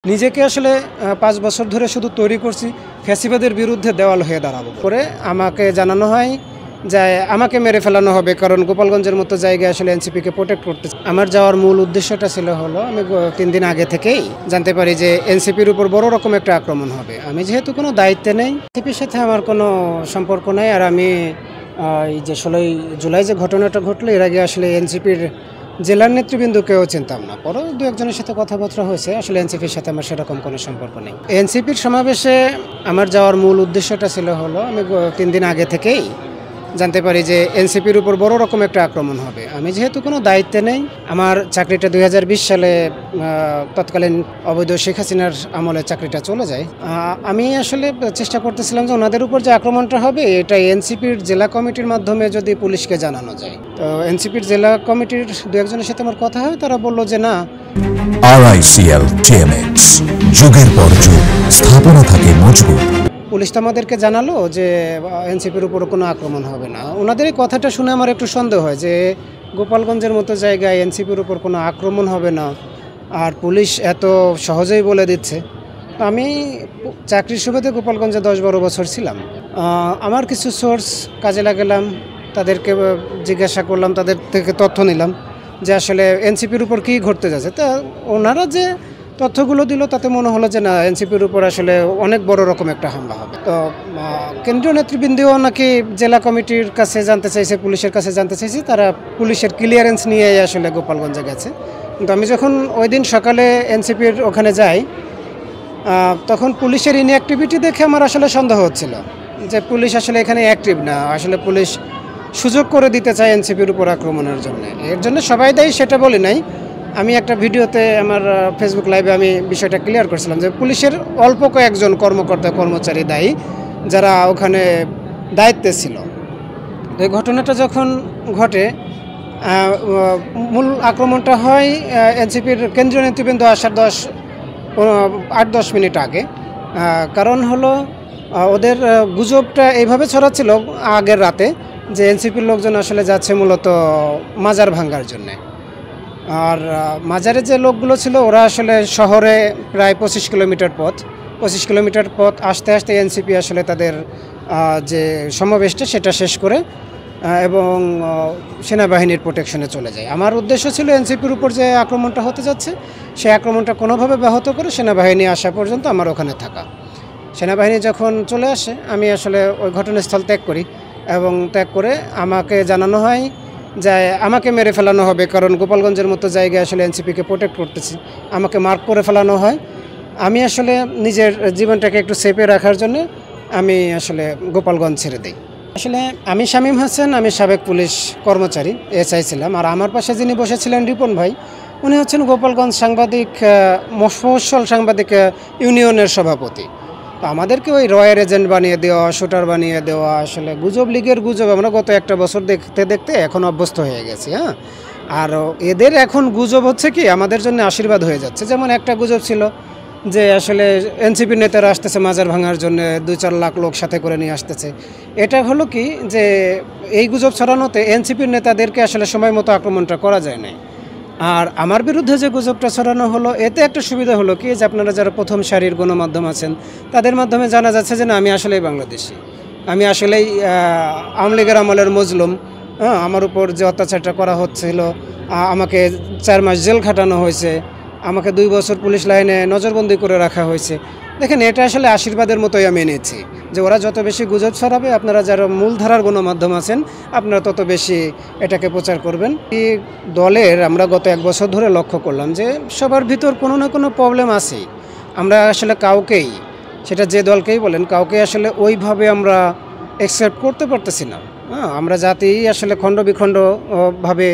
নিজেকে আসলে ৫ বছর ধরে শুধু তৈরি করছি ফ্যাসিবাদের বিরুদ্ধে দেওয়াল হয়ে দাঁড়াবো করে আমাকে জানানো হয় যে আমাকে মেরে ফেলানো হবে, কারণ গোপালগঞ্জের মতো জায়গায় আসলে এনসিপিকে প্রোটেক্ট করতে। আমার যাওয়ার মূল উদ্দেশ্যটা ছিল হলো আমি ৩ দিন আগে থেকেই জানতে পারি যে এনসিপির উপর বড় রকম একটা আক্রমণ হবে। আমি যেহেতু কোনো দায়িত্বে নেই, এনসিপির সাথে আমার কোনো সম্পর্ক নেই। আর আমি এই যে ১৬ই জুলাই যে ঘটনাটা ঘটলো, এর আগে আসলে এনসিপির জেলার নেতৃবৃন্দকেও চিনতাম না। পরও দু একজনের সাথে কথাবার্তা হয়েছে। আসলে এনসিপির সাথে আমার সেরকম কোনো সম্পর্ক নেই। এনসিপির সমাবেশে আমার যাওয়ার মূল উদ্দেশ্যটা ছিল হলো আমি ৩ দিন আগে থেকেই জানতে পারি যে এনসিপির উপর বড় রকম একটা আক্রমণ হবে। আমি যেহেতু কোনো দায়িত্বে নেই, আমার চাকরিটা ২০২০ সালে তৎকালীন অবৈধ শেখ হাসিনার আমলে চাকরিটা চলে যায়। আমি আসলে চেষ্টা করতেছিলাম যে ওনাদের উপর যে আক্রমণটা হবে এটা এনসিপির জেলা কমিটির মাধ্যমে যদি পুলিশকে জানানো যায়। তো এনসিপির জেলা কমিটির দু একজনের সাথে আমার কথা হয়, তারা বললো যে না, RICL TMX যুগের পর যুগ স্থাপনা থাকে মজবুত। পুলিশ তো আমাদেরকে জানালো যে এনসিপির উপর কোনো আক্রমণ হবে না। ওনাদের এই কথাটা শুনে আমার একটু সন্দেহ হয় যে গোপালগঞ্জের মতো জায়গায় এনসিপির উপর কোনো আক্রমণ হবে না, আর পুলিশ এত সহজেই বলে দিচ্ছে। আমি চাকরির সুবাদে গোপালগঞ্জে ১০-১২ বছর ছিলাম। আমার কিছু সোর্স কাজে লাগালাম, তাদেরকে জিজ্ঞাসা করলাম, তাদের থেকে তথ্য নিলাম যে আসলে এনসিপির উপর কী ঘটতে যাচ্ছে। তা ওনারা যে তথ্যগুলো দিল তাতে মনে হলো যে না, এনসিপির উপর আসলে অনেক বড় রকম একটা হামলা হবে। তো কেন্দ্রীয় নেতৃবৃন্দও নাকি জেলা কমিটির কাছে জানতে চাইছে, পুলিশের কাছে জানতে চাইছে, তারা পুলিশের ক্লিয়ারেন্স নিয়ে আসলে গোপালগঞ্জে গেছে। কিন্তু আমি যখন ওই দিন সকালে এনসিপির ওখানে যাই, তখন পুলিশের ইনঅ্যাক্টিভিটি দেখে আমার আসলে সন্দেহ হচ্ছিল যে পুলিশ আসলে এখানে অ্যাক্টিভ না, আসলে পুলিশ সুযোগ করে দিতে চায় এনসিপির উপর আক্রমণের জন্য। এর জন্য সবাই দায়ী সেটা বলি নাই। আমি একটা ভিডিওতে আমার ফেসবুক লাইভে আমি বিষয়টা ক্লিয়ার করছিলাম যে পুলিশের অল্প কয়েকজন কর্মকর্তা কর্মচারী দায়ী, যারা ওখানে দায়িত্বে ছিল। তো এই ঘটনাটা যখন ঘটে, মূল আক্রমণটা হয় এনসিপির কেন্দ্রীয় নেতৃবৃন্দ আসার ৮-১০ মিনিট আগে। কারণ হলো ওদের গুজবটা এইভাবে ছড়াচ্ছিল আগের রাতে যে এনসিপির লোকজন আসলে যাচ্ছে মূলত মাজার ভাঙ্গার জন্যে। আর মাজারে যে লোকগুলো ছিল ওরা আসলে শহরে প্রায় ২৫ কিলোমিটার পথ আসতে আসতে এনসিপি আসলে তাদের যে সমাবেশটা সেটা শেষ করে এবং সেনাবাহিনীর প্রোটেকশনে চলে যায়। আমার উদ্দেশ্য ছিল এনসিপির উপর যে আক্রমণটা হতে যাচ্ছে সেই আক্রমণটা কোনোভাবে ব্যাহত করে সেনাবাহিনী আসা পর্যন্ত আমার ওখানে থাকা। সেনাবাহিনী যখন চলে আসে আমি আসলে ওই ঘটনাস্থল ত্যাগ করি, এবং ত্যাগ করে আমাকে জানানো হয় যে আমাকে মেরে ফেলানো হবে, কারণ গোপালগঞ্জের মতো জায়গায় আসলে এনসিপিকে প্রোটেক্ট করতেছি। আমাকে মার্ক করে ফেলানো হয়। আমি আসলে নিজের জীবনটাকে একটু সেফে রাখার জন্য আমি আসলে গোপালগঞ্জ ছেড়ে দিই। আসলে আমি শামীম হাসান, আমি সাবেক পুলিশ কর্মচারী, এসআই ছিলাম। আর আমার পাশে যিনি বসেছিলেন রিপন ভাই, উনি হচ্ছেন গোপালগঞ্জ মফস্বল সাংবাদিক ইউনিয়নের সভাপতি। তো আমাদেরকে ওই রয়ের এজেন্ট বানিয়ে দেওয়া, শুটার বানিয়ে দেওয়া, আসলে গুজব লীগের গুজব আমরা গত একটা বছর দেখতে দেখতে এখন অভ্যস্ত হয়ে গেছি। আর এদের এখন গুজব হচ্ছে কি আমাদের জন্য আশীর্বাদ হয়ে যাচ্ছে। যেমন একটা গুজব ছিল যে আসলে এনসিপির নেতারা আসতেছে মাজার ভাঙার জন্য, ২-৪ লাখ লোক সাথে করে নিয়ে আসতেছে। এটা হলো কি যে এই গুজব ছড়ানোতে এনসিপির নেতাদেরকে আসলে সময় মতো আক্রমণটা করা যায় না। আর আমার বিরুদ্ধে যে গুজবটা ছড়ানো হলো, এতে একটা সুবিধা হলো কি যে আপনারা যারা প্রথম সারির গণমাধ্যম আছেন তাদের মাধ্যমে জানা যাচ্ছে যে না, আমি আসলেই বাংলাদেশি, আমি আসলেই আওয়ামী লীগের আমলের মজলুম। আমার উপর যে অত্যাচারটা করা হচ্ছিল, আমাকে ৪ মাস জেল খাটানো হয়েছে, আমাকে ২ বছর পুলিশ লাইনে নজরবন্দি করে রাখা হয়েছে। দেখেন, এটা আসলে আশীর্বাদের মতোই আমি নিয়েছি যে ওরা যত বেশি গুজব ছড়াবে, আপনারা যারা মূলধারার গণমাধ্যম আছেন আপনারা তত বেশি এটাকে প্রচার করবেন। এই দলের আমরা গত ১ বছর ধরে লক্ষ্য করলাম যে সবার ভিতর কোনো না কোনো প্রবলেম আছেই। আমরা আসলে কাউকেই, সেটা যে দলকেই বলেন, কাউকে আসলে ওইভাবে আমরা অ্যাকসেপ্ট করতে পারতেছি না। আমরা জাতিই আসলে খণ্ড বিখণ্ডভাবে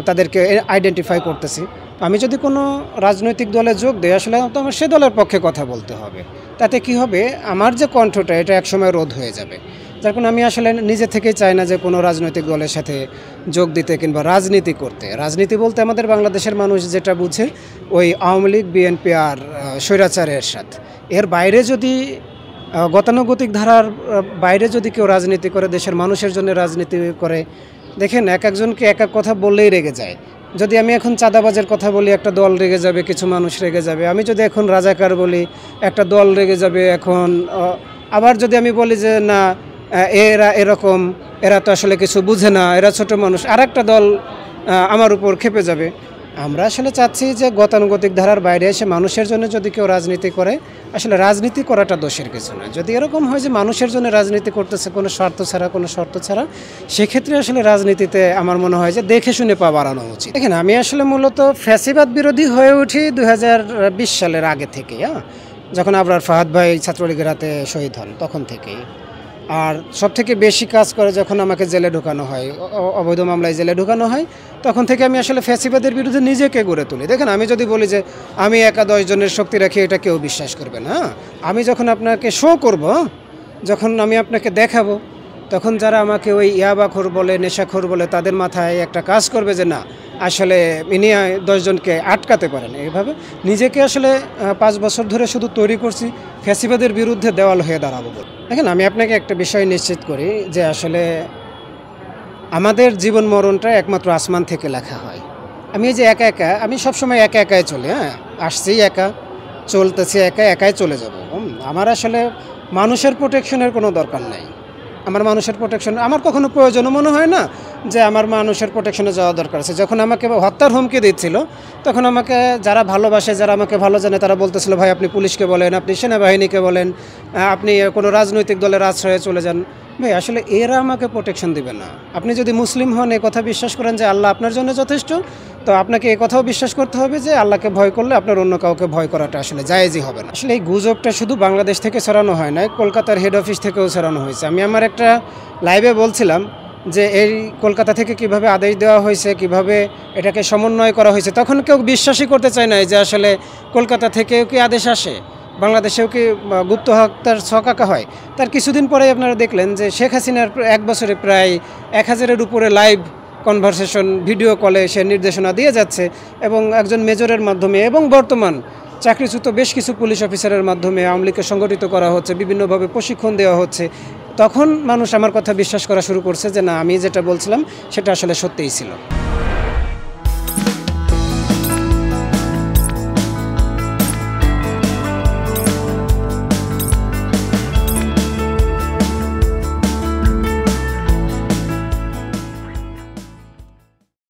তাদেরকে আইডেন্টিফাই করতেছি। আমি যদি কোনো রাজনৈতিক দলে যোগ দিই, আসলে তো আমার সে দলের পক্ষে কথা বলতে হবে। তাতে কি হবে, আমার যে কণ্ঠটা এটা একসময় রোধ হয়ে যাবে। যার কারণে আমি আসলে নিজে থেকেই চাই না যে কোনো রাজনৈতিক দলের সাথে যোগ দিতে কিংবা রাজনীতি করতে। রাজনীতি বলতে আমাদের বাংলাদেশের মানুষ যেটা বুঝে ওই আওয়ামী লীগ, বিএনপি আর স্বৈরাচারের সাথে। এর বাইরে যদি গতানুগতিক ধারার বাইরে যদি কেউ রাজনীতি করে, দেশের মানুষের জন্য রাজনীতি করে, দেখেন এক একজনকে এক এক কথা বললেই রেগে যায়। যদি আমি এখন চাঁদাবাজের কথা বলি একটা দল রেগে যাবে, কিছু মানুষ রেগে যাবে। আমি যদি এখন রাজাকার বলি একটা দল রেগে যাবে। এখন আবার যদি আমি বলি যে না এরা এরকম, এরা তো আসলে কিছু বুঝে না, এরা ছোট মানুষ, আর একটা দল আমার উপর ক্ষেপে যাবে। আমরা আসলে চাচ্ছি যে গতানুগতিক ধারার বাইরে এসে মানুষের জন্য যদি কেউ রাজনীতি করে, আসলে রাজনীতি করাটা দোষের কিছু না। যদি এরকম হয় যে মানুষের জন্য রাজনীতি করতেছে কোনো স্বার্থ ছাড়া, কোনো শর্ত ছাড়া, সেক্ষেত্রে আসলে রাজনীতিতে আমার মনে হয় যে দেখে শুনে পা বাড়ানো উচিত। দেখেন, আমি আসলে মূলত ফ্যাসিবাদ বিরোধী হয়ে উঠি 2020 সালের আগে থেকে, যখন আবরার ফাহাদ ভাই ছাত্রলীগের হাতে শহীদ হন তখন থেকেই। আর সবথেকে বেশি কাজ করে যখন আমাকে জেলে ঢোকানো হয়, অবৈধ মামলায় জেলে ঢোকানো হয়, তখন থেকে আমি আসলে ফ্যাসিবাদের বিরুদ্ধে নিজেকে গড়ে তুলি। দেখেন, আমি যদি বলি যে আমি একা 10 জনের শক্তি রাখি, এটা কেউ বিশ্বাস করবে না। আমি যখন আপনাকে শো করব, যখন আমি আপনাকে দেখাবো, তখন যারা আমাকে ওই ইয়াবাখোর বলে, নেশাখোর বলে, তাদের মাথায় একটা কাজ করবে যে না আসলে ইনি 10 জনকে আটকাতে পারেন। এইভাবে নিজেকে আসলে 5 বছর ধরে শুধু তৈরি করছি ফ্যাসিবাদের বিরুদ্ধে দেওয়াল হয়ে দাঁড়াবো বলে। দেখেন, আমি আপনাকে একটা বিষয় নিশ্চিত করি যে আসলে আমাদের জীবন মরণটা একমাত্র আসমান থেকে লেখা হয়। আমি এই যে একা একা, আমি সবসময় একা একাই চলি, আসছি একা, চলতেছি একা, একাই চলে যাব। আমার আসলে মানুষের প্রোটেকশনের কোনো দরকার নাই। আমার মানুষের প্রোটেকশন আমার কখনো প্রয়োজনও মনে হয় না যে আমার মানুষের প্রোটেকশনে যাওয়া দরকার আছে। যখন আমাকে হত্যার হুমকি দিচ্ছিল, তখন আমাকে যারা ভালোবাসে, যারা আমাকে ভালো জানে, তারা বলতেছিল ভাই আপনি পুলিশকে বলেন, আপনি সেনাবাহিনীকে বলেন, আপনি কোনো রাজনৈতিক দলের আশ্রয়ে চলে যান। ভাই আসলে এরা আমাকে প্রোটেকশন দিবে না। আপনি যদি মুসলিম হন, এ কথা বিশ্বাস করেন যে আল্লাহ আপনার জন্য যথেষ্ট, তো আপনাকে এই কথাও বিশ্বাস করতে হবে যে আল্লাহকে ভয় করলে আপনার অন্য কাউকে ভয় করাটা আসলে জায়েজই হবে না। আসলে এই গুজবটা শুধু বাংলাদেশ থেকে ছড়ানো হয় না, কলকাতার হেড অফিস থেকেও ছড়ানো হয়েছে। আমি আমার একটা লাইভে বলছিলাম যে এই কলকাতা থেকে কিভাবে আদেশ দেওয়া হয়েছে, কিভাবে এটাকে সমন্বয় করা হয়েছে, তখন কেউ বিশ্বাসই করতে চায় না যে আসলে কলকাতা থেকেও কি আদেশ আসে, বাংলাদেশেও কি গুপ্ত হত্যার ছক আঁকা হয়। তার কিছুদিন পরেই আপনারা দেখলেন যে শেখ হাসিনার 1 বছরে প্রায় 1000-এর উপরে লাইভ কনভারসেশন, ভিডিও কলে সে নির্দেশনা দিয়ে যাচ্ছে, এবং একজন মেজরের মাধ্যমে এবং বর্তমান চাকরিচ্যুত বেশ কিছু পুলিশ অফিসারের মাধ্যমে আওয়ামী লীগকে সংগঠিত করা হচ্ছে, বিভিন্নভাবে প্রশিক্ষণ দেওয়া হচ্ছে। তখন মানুষ আমার কথা বিশ্বাস করা শুরু করছে যে না, আমি যেটা বলছিলাম সেটা আসলে সত্যিই ছিল।